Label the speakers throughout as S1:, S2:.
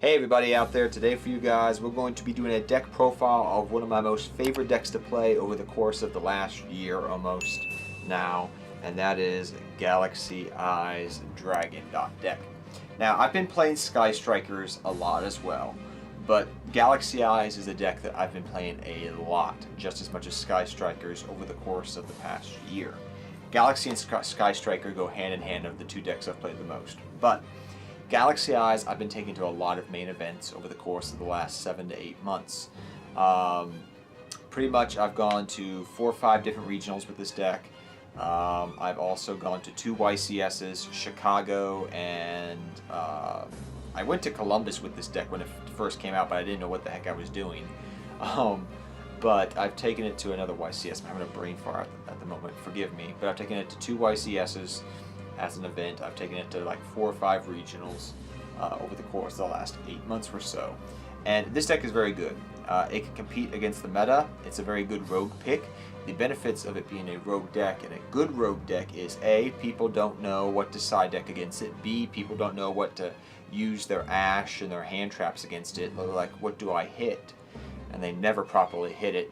S1: Hey everybody out there, today for you guys we're going to be doing a deck profile of one of my most favorite decks to play over the course of the last year almost now, and that is Galaxy Eyes Dragon deck. Now I've been playing Sky Strikers a lot as well, but Galaxy Eyes is a deck that I've been playing a lot, just as much as Sky Strikers over the course of the past year. Galaxy and Sky Striker go hand in hand of the two decks I've played the most, but Galaxy Eyes I've been taking to a lot of main events over the course of the last 7 to 8 months. Pretty much I've gone to 4 or 5 different regionals with this deck. I've also gone to 2 YCSs, Chicago, and I went to Columbus with this deck when it first came out, but I didn't know what the heck I was doing. But I've taken it to another YCS. I'm having a brain fart at the moment, forgive me. But I've taken it to 2 YCSs as an event. I've taken it to like 4 or 5 regionals over the course of the last 8 months or so. And this deck is very good. It can compete against the meta. It's a very good rogue pick. The benefits of it being a rogue deck and a good rogue deck is A, people don't know what to side deck against it. B, people don't know what to use their ash and their hand traps against it. They're like, what do I hit? And they never properly hit it.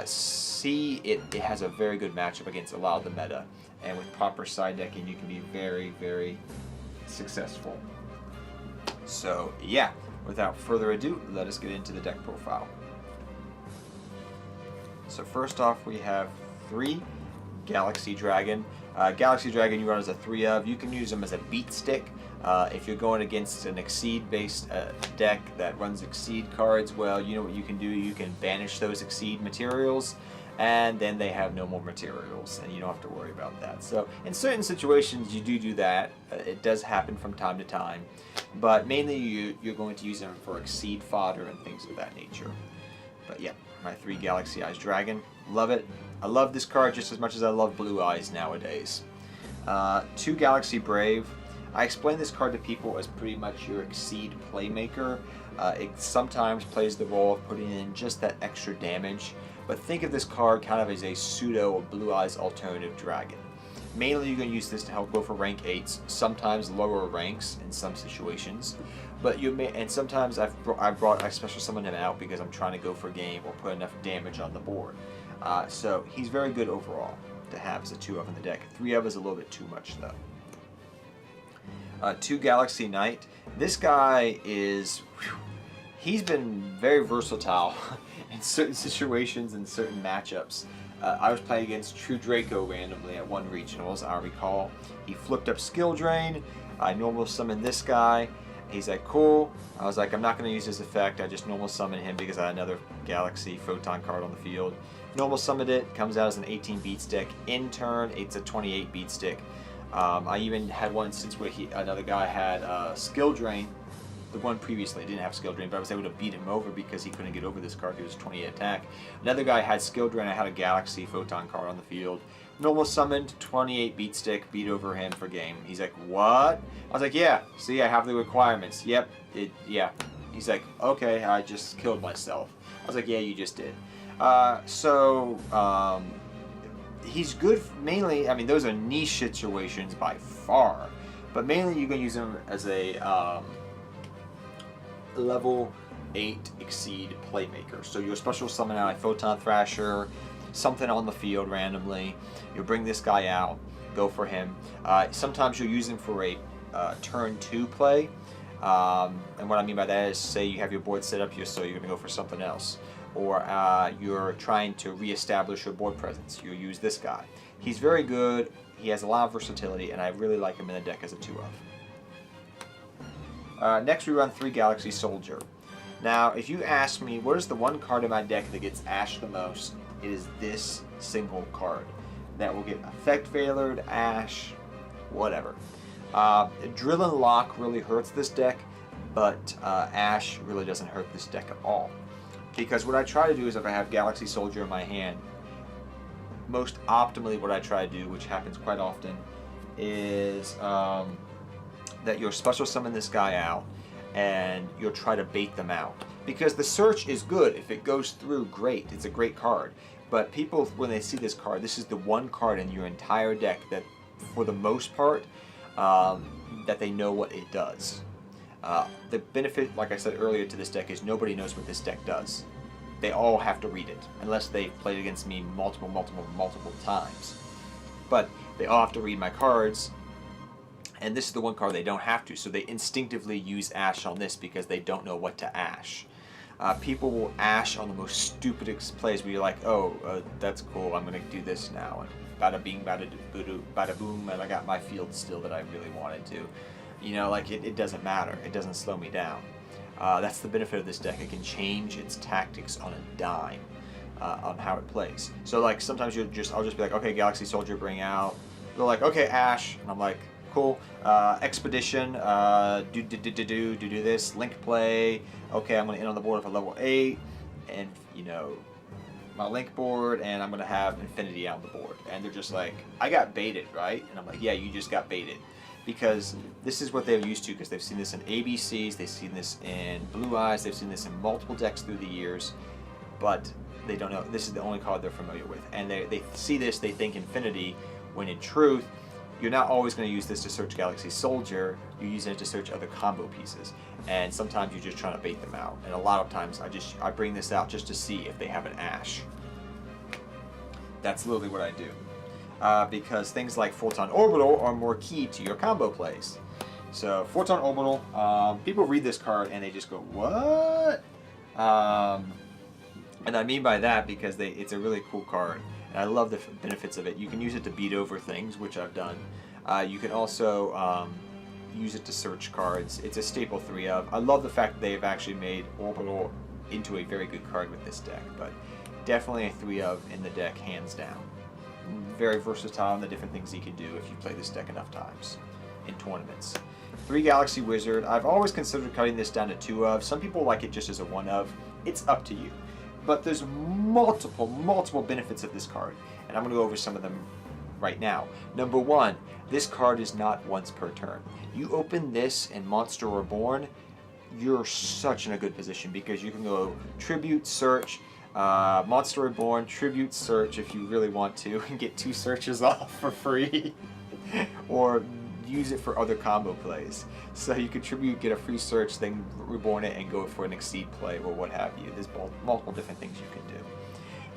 S1: C, it has a very good matchup against a lot of the meta. And with proper side decking, you can be very, very successful. So yeah, without further ado, let us get into the deck profile. So first off, we have 3 Galaxy Dragon. Galaxy Dragon you run as a 3 of. You can use them as a beat stick. If you're going against an Exceed-based deck that runs Exceed cards, well, you know what you can do. You can banish those Exceed materials, and then they have no more materials, and you don't have to worry about that. So in certain situations, you do that. It does happen from time to time, but mainly you're going to use them for Exceed fodder and things of that nature. But yeah, my 3 Galaxy Eyes Dragon, love it. I love this card just as much as I love Blue Eyes nowadays. 2 Galaxy Brave. I explain this card to people as pretty much your Exceed playmaker. It sometimes plays the role of putting in just that extra damage, but think of this card kind of as a pseudo Blue Eyes alternative dragon. Mainly you're going to use this to help go for rank 8s, sometimes lower ranks in some situations, but you may, and sometimes I special summon him out because I'm trying to go for a game or put enough damage on the board. So he's very good overall to have as a 2 of in the deck. 3 of is a little bit too much though. 2 Galaxy Knight. This guy is, he's been very versatile in certain situations and certain matchups. I was playing against True Draco randomly at 1 regionals, I recall. He flipped up Skill Drain. I normal summoned this guy. He's like, cool. I was like, I'm not going to use his effect. I just normal summoned him because I had another Galaxy Photon card on the field. Normal summoned it. Comes out as an 18 beat stick. In turn, it's a 28 beat stick. I even had one instance where another guy had Skill Drain. The one previously didn't have Skill Drain, but I was able to beat him over because he couldn't get over this card. He was 28 attack. Another guy had Skill Drain. I had a Galaxy Photon card on the field. Normal summoned, 28 beat stick, beat over him for game. He's like, what? I was like, yeah, see, I have the requirements. Yep, yeah. He's like, okay, I just killed myself. I was like, yeah, you just did. He's good mainly, I mean, those are niche situations by far, but mainly you can use him as a level 8 Exceed playmaker. So you'll special summon out a Photon Thrasher, something on the field randomly. You'll bring this guy out, go for him. Sometimes you'll use him for a turn 2 play. And what I mean by that is, say you have your board set up, so you're going to go for something else. Or you're trying to re-establish your board presence. You'll use this guy. He's very good. He has a lot of versatility, and I really like him in the deck as a 2 of. Next we run 3 Galaxy Soldier. Now, if you ask me, what is the one card in my deck that gets ashed the most, it is this single card. That will get Effect Veilered, Ash, whatever. Drill and Lock really hurts this deck, but Ash really doesn't hurt this deck at all. Because what I try to do is, if I have Galaxy Soldier in my hand, most optimally what I try to do, which happens quite often, is that you'll special summon this guy out and you'll try to bait them out. Because the search is good. If it goes through, great. It's a great card. But people, when they see this card, this is the one card in your entire deck that, for the most part, that they know what it does. The benefit, like I said earlier, to this deck is nobody knows what this deck does. They all have to read it, unless they've played against me multiple times. But they all have to read my cards, and this is the one card they don't have to, so they instinctively use Ash on this because they don't know what to Ash. People will Ash on the most stupidest plays where you're like, oh, that's cool, I'm going to do this now. And bada bing, bada boom, and I got my field still that I really wanted to. You know, like, it doesn't matter. It doesn't slow me down. That's the benefit of this deck. It can change its tactics on a dime on how it plays. So, like, sometimes I'll just be like, okay, Galaxy Soldier, bring out. They're like, okay, Ash. And I'm like, cool. Expedition, do this. Link play. Okay, I'm going to end on the board for level 8. And, you know, my Link board, and I'm going to have Infinity on the board. And they're just like, I got baited, right? And I'm like, yeah, you just got baited. Because this is what they're used to, because they've seen this in ABCs, they've seen this in Blue Eyes, they've seen this in multiple decks through the years, but they don't know, this is the only card they're familiar with. And they see this, they think Infinity, when in truth, you're not always going to use this to search Galaxy Soldier, you're using it to search other combo pieces. And sometimes you're just trying to bait them out. And a lot of times I bring this out just to see if they have an Ash. That's literally what I do. Because things like Photon Orbital are more key to your combo plays. So Photon Orbital, people read this card and they just go, what? And I mean by that because it's a really cool card. And I love the benefits of it. You can use it to beat over things, which I've done. You can also use it to search cards. It's a staple 3 of. I love the fact that they've actually made Orbital into a very good card with this deck. But definitely a 3 of in the deck, hands down. Very versatile in the different things he can do if you play this deck enough times in tournaments. 3 Galaxy Wizard. I've always considered cutting this down to 2 of. Some people like it just as a 1 of. It's up to you. But there's multiple benefits of this card, and I'm going to go over some of them right now. Number 1, this card is not once per turn. You open this in Monster Reborn, you're such in a good position because you can go Tribute, Search, Monster Reborn, Tribute, Search if you really want to, and get 2 searches off for free. Or use it for other combo plays. So you could Tribute, get a free search, then Reborn it and go for an Exceed play or what have you. There's multiple different things you can do.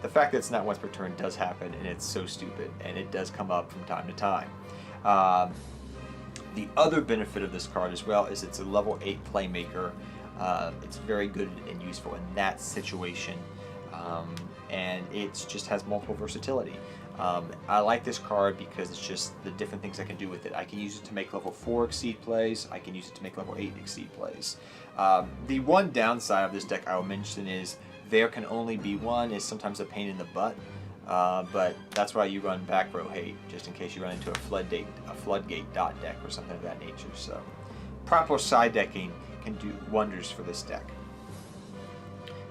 S1: The fact that it's not once per turn does happen, and it's so stupid, and it does come up from time to time. The other benefit of this card as well is it's a level 8 playmaker. It's very good and useful in that situation. And it just has multiple versatility. I like this card because it's just the different things I can do with it. I can use it to make level 4 Exceed plays. I can use it to make level 8 Exceed plays. The one downside of this deck I will mention is there can only be one is sometimes a pain in the butt. But that's why you run back row hate, just in case you run into a floodgate dot deck or something of that nature. So proper side decking can do wonders for this deck.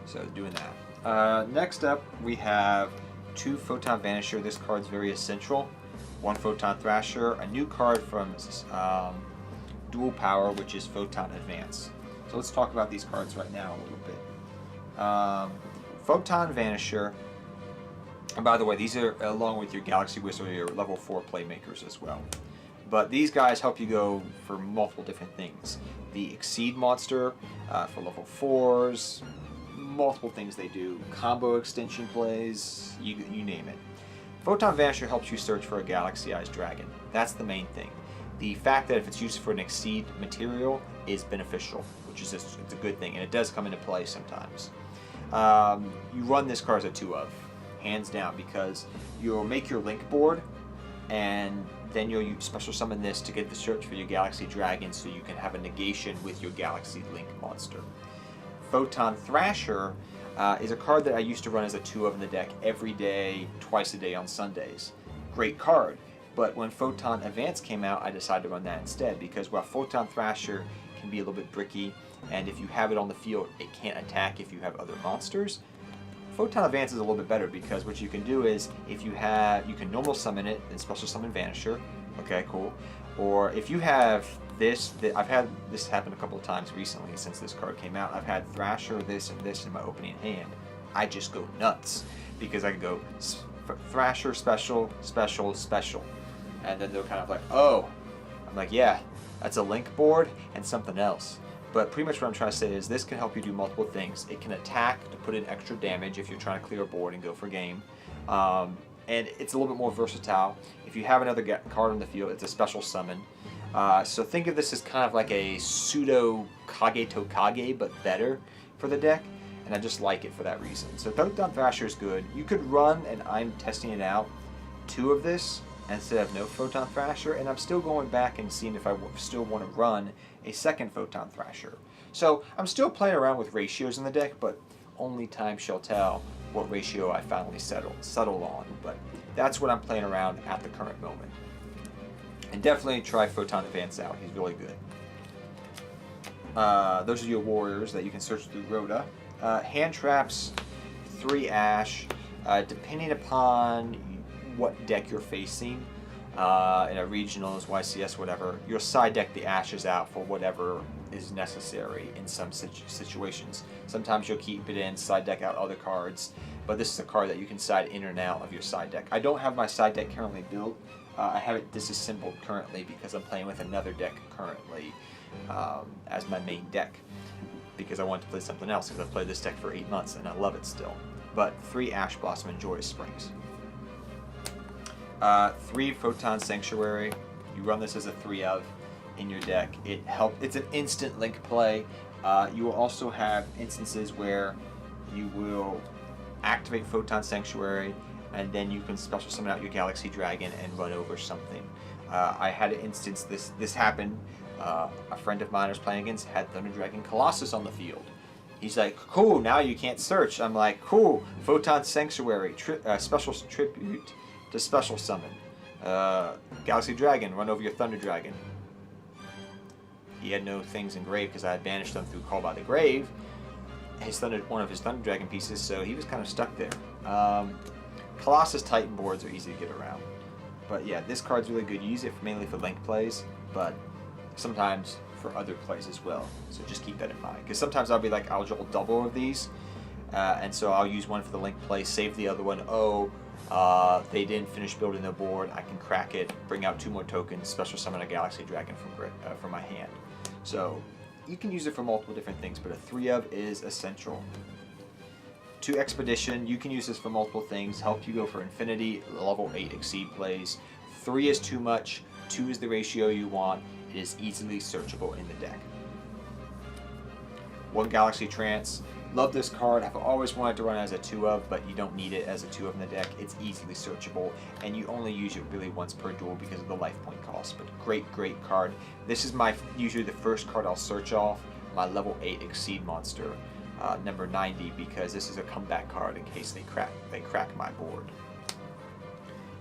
S1: So doing that. Next up we have 2 Photon Vanisher. This card's very essential. 1 Photon Thrasher, a new card from Dual Power, which is Photon Advance. So let's talk about these cards right now a little bit. Photon Vanisher, and by the way, these are along with your Galaxy Wizard, your level 4 playmakers as well. But these guys help you go for multiple different things. The Exceed monster for level 4s, multiple things they do, combo extension plays, you name it. Photon Vanisher helps you search for a Galaxy Eyes Dragon. That's the main thing. The fact that if it's used for an Exceed material is beneficial, which is it's a good thing, and it does come into play sometimes. You run this card as a 2 of, hands down, because you'll make your Link board, and then you'll special summon this to get the search for your Galaxy Dragon so you can have a negation with your Galaxy Link monster. Photon Thrasher is a card that I used to run as a 2 of in the deck every day, twice a day on Sundays. Great card, but when Photon Advance came out, I decided to run that instead because while Photon Thrasher can be a little bit bricky, and if you have it on the field, it can't attack if you have other monsters. Photon Advance is a little bit better because what you can do is if you can normal summon it and special summon Vanisher. Okay, cool. Or if you have this, I've had this happen a couple of times recently since this card came out. I've had Thrasher, this, and this in my opening hand. I just go nuts because I can go Thrasher, special, special, special. And then they're kind of like, oh. I'm like, yeah, that's a Link board and something else. But pretty much what I'm trying to say is this can help you do multiple things. It can attack to put in extra damage if you're trying to clear a board and go for game. And it's a little bit more versatile. If you have another card on the field, it's a special summon. So think of this as kind of like a pseudo Kage Tokage, but better for the deck. And I just like it for that reason. So Photon Thrasher is good. You could run, and I'm testing it out, 2 of this instead of no Photon Thrasher, and I'm still going back and seeing if I still want to run a second Photon Thrasher. So I'm still playing around with ratios in the deck, but only time shall tell what ratio I finally settle on. But that's what I'm playing around at the current moment. And definitely try Photon Advance out. He's really good. Those are your warriors that you can search through Rhoda. Hand traps, 3 Ash. Depending upon what deck you're facing, in a regionals, YCS, whatever, you'll side deck the Ashes out for whatever is necessary in some situations. Sometimes you'll keep it in, side deck out other cards, but this is a card that you can side in or out of your side deck. I don't have my side deck currently built. I have it disassembled currently because I'm playing with another deck currently as my main deck, because I wanted to play something else, because I've played this deck for 8 months and I love it still. But 3 Ash Blossom and Joyous Springs. 3 Photon Sanctuary. You run this as a 3 of in your deck. It's an instant link play. You will also have instances where you will activate Photon Sanctuary and then you can special summon out your Galaxy Dragon and run over something. I had an instance this happened. A friend of mine I was playing against had Thunder Dragon Colossus on the field. He's like, cool, now you can't search. I'm like, cool, Photon Sanctuary, special tribute to special summon. Galaxy Dragon, run over your Thunder Dragon. He had no things in grave because I had banished them through Call by the Grave. One of his Thunder Dragon pieces, so he was kind of stuck there. Colossus Titan boards are easy to get around. But yeah, this card's really good. You use it mainly for link plays, but sometimes for other plays as well. So just keep that in mind. Because sometimes I'll be like, I'll draw double of these, and so I'll use one for the link play, save the other one. They didn't finish building their board. I can crack it, bring out 2 more tokens, special summon a Galaxy Dragon from my hand. So you can use it for multiple different things, but a 3 of is essential. 2 Expedition, you can use this for multiple things, help you go for infinity, level 8 exceed plays. 3 is too much, 2 is the ratio you want, it is easily searchable in the deck. 1 Galaxy Trance, love this card, I've always wanted to run as a 2 of, but you don't need it as a 2 of in the deck, it's easily searchable, and you only use it really once per duel because of the life point cost, but great card. This is usually the first card I'll search off, my level 8 exceed monster. Number 90, because this is a comeback card in case they crack my board.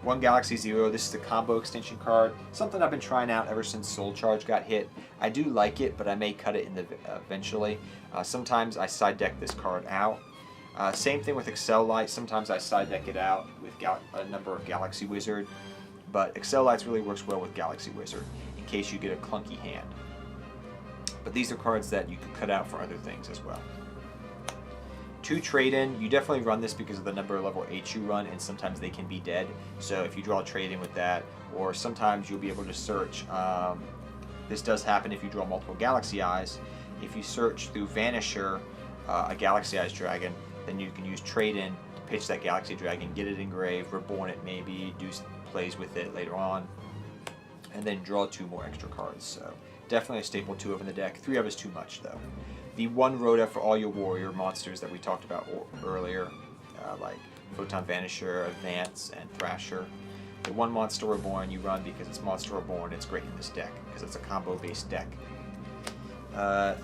S1: 1 Galaxy Zero, this is a combo extension card, something I've been trying out ever since Soul Charge got hit. I do like it, but I may cut it eventually. Sometimes I side deck this card out. Same thing with Excel Light, sometimes I side deck it out with a number of Galaxy Wizard, but Excel Lights really works well with Galaxy Wizard in case you get a clunky hand. But these are cards that you can cut out for other things as well. 2 Trade-In, you definitely run this because of the number of level 8 you run, and sometimes they can be dead. So if you draw a Trade-In with that, or sometimes you'll be able to search. This does happen if you draw multiple Galaxy Eyes. If you search through Vanisher, a Galaxy Eyes Dragon, then you can use Trade-In to pitch that Galaxy Dragon, get it engraved, reborn it maybe, do plays with it later on, and then draw 2 more extra cards. So definitely a staple 2 of in the deck. 3 of is too much though. The 1 Rhoda for all your warrior monsters that we talked about earlier, like Photon Vanisher, Advance, and Thrasher. The 1 Monster Reborn you run because it's Monster Reborn. It's great in this deck because it's a combo-based deck.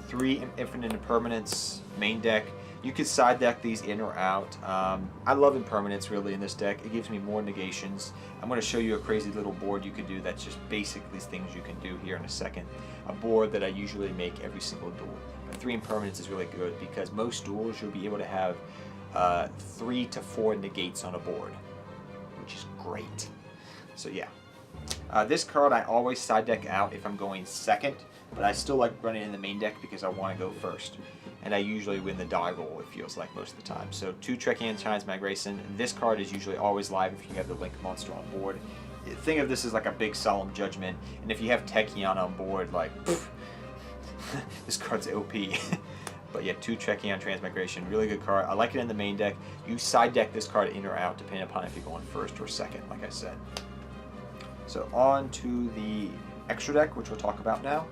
S1: 3 Infinite Impermanence, main deck. You could side deck these in or out. I love Impermanence really in this deck. It gives me more negations. I'm going to show you a crazy little board you can do that's just basically things you can do here in a second. A board that I usually make every single duel. But 3 Impermanence is really good because most duels you'll be able to have 3 to 4 negates on a board, which is great. So yeah. This card I always side deck out if I'm going second, but I still like running in the main deck because I want to go first. And I usually win the die roll, it feels like, most of the time. So 2 Trekkian Mag Racing. This card is usually always live if you have the Link monster on board. Think of this as like a big solemn judgment, and if you have Techion on board, like, poof, This card's OP. But yeah, 2 Tachyon Transmigration, really good card. I like it in the main deck. You side deck this card in or out, depending upon if you're going first or second, like I said. So on to the extra deck, which we'll talk about now.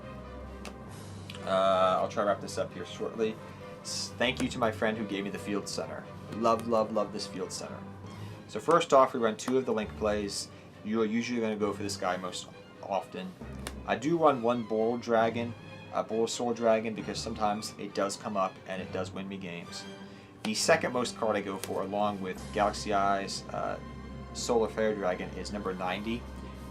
S1: I'll try to wrap this up here shortly. Thank you to my friend who gave me the Field Center. Love, love, love this Field Center. So first off, we run 2 of the Link plays. You are usually going to go for this guy most often. I do run 1 Boral Dragon, Borosaur Dragon, because sometimes it does come up and it does win me games. The second most card I go for, along with Galaxy Eyes, Solar Flare Dragon, is number 90.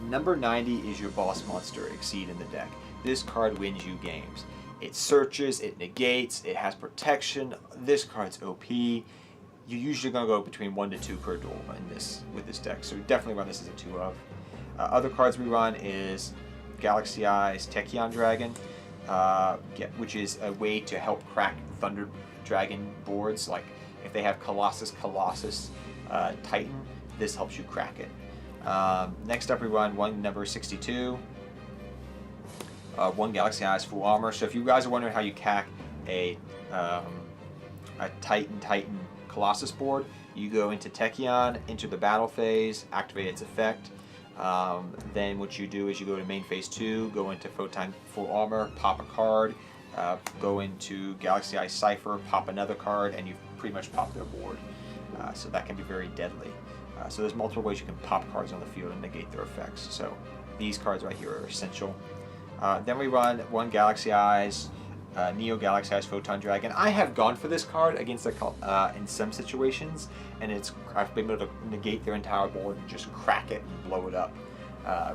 S1: Number 90 is your boss monster, Exceed, in the deck. This card wins you games. It searches, it negates, it has protection. This card's OP. You're usually going to go between 1 to 2 per duel with this deck, so definitely run this as a 2 of. Other cards we run is Galaxy Eyes Tachyon Dragon, which is a way to help crack Thunder Dragon boards. Like if they have Colossus, Titan, this helps you crack it. Next up we run 1 number 62, 1 Galaxy Eyes Full Armor. So if you guys are wondering how you cack a Titan Colossus board, you go into Tachyon, enter the battle phase, activate its effect. Then what you do is you go to main phase 2, go into Photon Full Armor, pop a card, go into Galaxy Eye Cypher, pop another card, and you've pretty much popped their board. So that can be very deadly. So there's multiple ways you can pop cards on the field and negate their effects. So these cards right here are essential. Then we run 1 Galaxy Eyes, Neo Galaxy Eyes Photon Dragon. I have gone for this card against in some situations, and I've been able to negate their entire board and just crack it and blow it up.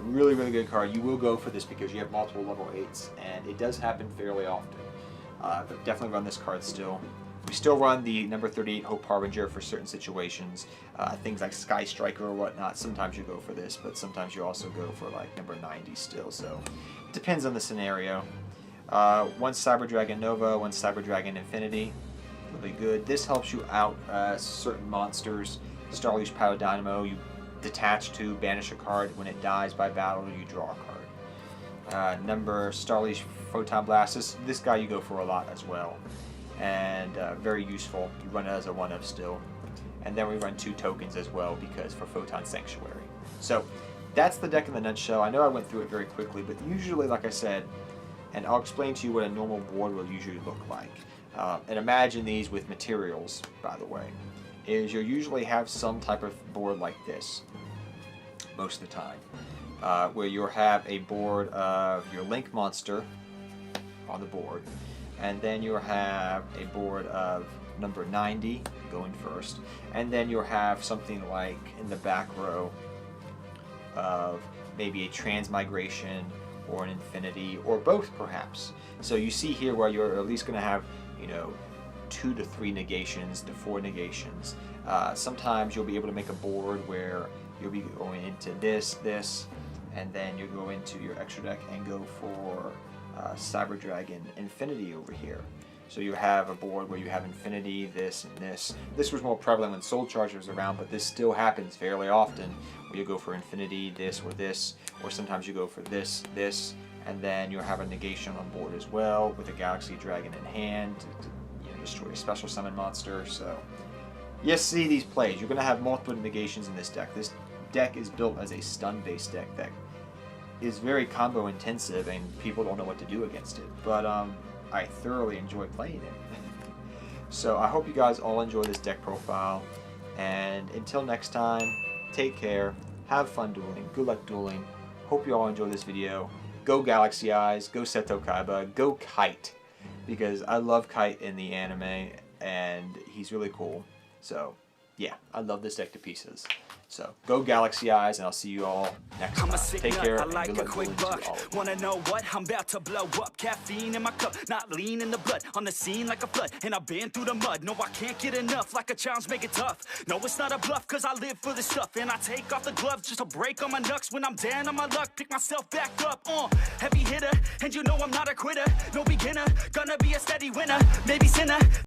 S1: Really, really good card. You will go for this because you have multiple level 8s, and it does happen fairly often. But definitely run this card still. We still run the number 38 Hope Harbinger for certain situations, things like Sky Striker or whatnot. Sometimes you go for this, but sometimes you also go for like number 90 still, so it depends on the scenario. 1 Cyber Dragon Nova, 1 Cyber Dragon Infinity, really good. This helps you out certain monsters. Starleash Power Dynamo, you detach to banish a card. When it dies by battle, you draw a card. Number Starleash Photon Blast, this guy you go for a lot as well, and very useful. You run it as a 1-of still. And then we run 2 tokens as well because for Photon Sanctuary. So that's the deck in the nutshell. I know I went through it very quickly, but usually, like I said, and I'll explain to you what a normal board will usually look like. And imagine these with materials, by the way, is you'll usually have some type of board like this most of the time, where you'll have a board of your Link monster on the board, and then you'll have a board of number 90 going first, and then you'll have something like in the back row of maybe a Transmigration or an Infinity, or both perhaps. So you see here where you're at least going to have, 2 to 3 negations to 4 negations. Sometimes you'll be able to make a board where you'll be going into this, and then you go into your extra deck and go for Cyber Dragon Infinity over here. So you have a board where you have Infinity, this, and this. This was more prevalent when Soul Charger was around, but this still happens fairly often, where you go for Infinity, this, or sometimes you go for this, and then you'll have a negation on board as well, with a Galaxy Dragon in hand to destroy a special summon monster. So you see these plays. You're going to have multiple negations in this deck. This deck is built as a stun-based deck that is very combo intensive, and people don't know what to do against it. But I thoroughly enjoy playing it. So I hope you guys all enjoy this deck profile, and until next time, take care, have fun dueling, good luck dueling. Hope you all enjoy this video. Go Galaxy Eyes, go Seto Kaiba, go Kite, because I love Kite in the anime, and he's really cool. So yeah, I love this deck to pieces. So go Galaxy Eyes, and I'll see you all next time. Take care, and good luck dueling to all of you.
S2: Wanna know what? I'm about to blow up. Caffeine in my cup, not lean in the blood. On the scene like a flood, and I've been through the mud. No, I can't get enough, like a challenge, make it tough. No, it's not a bluff, cause I live for this stuff. And I take off the gloves just to break on my knucks. When I'm down on my luck, pick myself back up. Heavy hitter, and you know I'm not a quitter. No beginner, gonna be a steady winner. Maybe sinner.